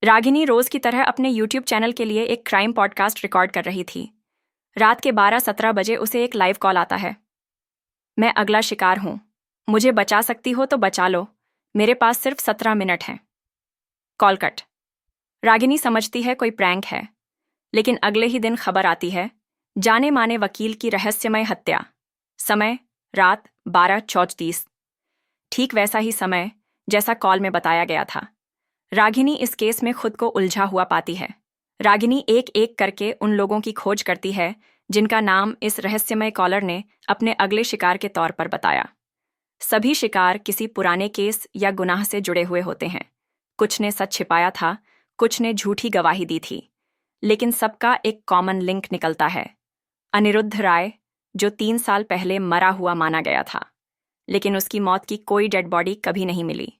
रागिनी रोज की तरह अपने YouTube चैनल के लिए एक क्राइम पॉडकास्ट रिकॉर्ड कर रही थी। रात के 12-17 बजे उसे एक लाइव कॉल आता है। मैं अगला शिकार हूं। मुझे बचा सकती हो तो बचा लो। मेरे पास सिर्फ 17 मिनट हैं। Call cut. रागिनी समझती है कोई प्रैंक है, लेकिन अगले ही दिन खबर आती है, जाने माने वकील की रहस्यमय हत्या। समय रात 12:34। ठीक वैसा ही समय जैसा कॉल में बताया गया था। रागिनी इस केस में खुद को उलझा हुआ पाती है। रागिनी एक एक करके उन लोगों की खोज करती है जिनका नाम इस रहस्यमय कॉलर ने अपने अगले शिकार के तौर पर बताया। सभी शिकार किसी पुराने केस या गुनाह से जुड़े हुए होते हैं। कुछ ने सच छिपाया था, कुछ ने झूठी गवाही दी थी, लेकिन सबका एक कॉमन लिंक निकलता है। अनिरुद्ध राय, जो 3 साल पहले मरा हुआ माना गया था, लेकिन उसकी मौत की कोई डेड बॉडी कभी नहीं मिली।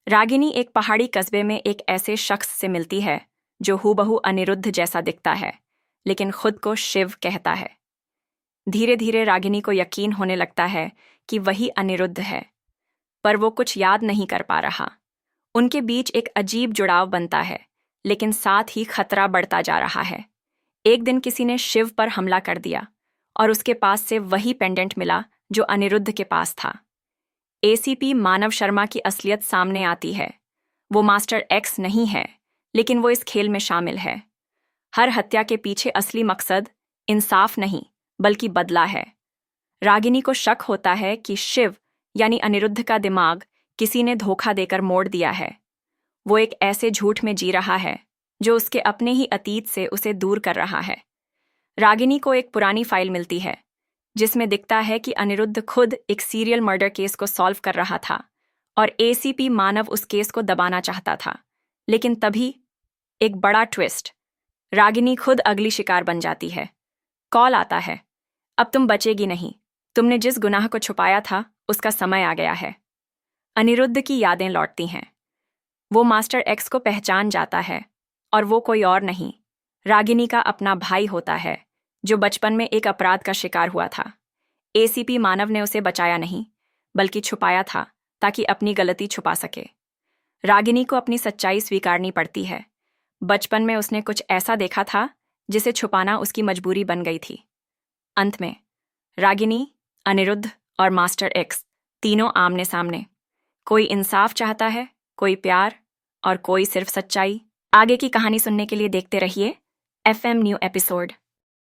रागिनी एक पहाड़ी कस्बे में एक ऐसे शख्स से मिलती है जो हूबहू अनिरुद्ध जैसा दिखता है, लेकिन खुद को शिव कहता है। धीरे धीरे रागिनी को यकीन होने लगता है कि वही अनिरुद्ध है, पर वो कुछ याद नहीं कर पा रहा। उनके बीच एक अजीब जुड़ाव बनता है, लेकिन साथ ही खतरा बढ़ता जा रहा है। एक दिन किसी ने शिव पर हमला कर दिया और उसके पास से वही पेंडेंट मिला जो अनिरुद्ध के पास था। एसीपी मानव शर्मा की असलियत सामने आती है। वो मास्टर एक्स नहीं है, लेकिन वो इस खेल में शामिल है। हर हत्या के पीछे असली मकसद इंसाफ नहीं, बल्कि बदला है। रागिनी को शक होता है कि शिव यानी अनिरुद्ध का दिमाग किसी ने धोखा देकर मोड़ दिया है। वो एक ऐसे झूठ में जी रहा है जो उसके अपने ही अतीत से उसे दूर कर रहा है। रागिनी को एक पुरानी फाइल मिलती है जिसमें दिखता है कि अनिरुद्ध खुद एक सीरियल मर्डर केस को सॉल्व कर रहा था और एसीपी मानव उस केस को दबाना चाहता था। लेकिन तभी एक बड़ा ट्विस्ट। रागिनी खुद अगली शिकार बन जाती है। कॉल आता है, अब तुम बचेगी नहीं। तुमने जिस गुनाह को छुपाया था उसका समय आ गया है। अनिरुद्ध की यादें लौटती हैं। वो मास्टर एक्स को पहचान जाता है और वो कोई और नहीं, रागिनी का अपना भाई होता है जो बचपन में एक अपराध का शिकार हुआ था। एसीपी मानव ने उसे बचाया नहीं, बल्कि छुपाया था ताकि अपनी गलती छुपा सके। रागिनी को अपनी सच्चाई स्वीकारनी पड़ती है। बचपन में उसने कुछ ऐसा देखा था जिसे छुपाना उसकी मजबूरी बन गई थी। अंत में रागिनी, अनिरुद्ध और मास्टर एक्स तीनों आमने सामने। कोई इंसाफ चाहता है, कोई प्यार और कोई सिर्फ सच्चाई। आगे की कहानी सुनने के लिए देखते रहिए FM न्यू एपिसोड।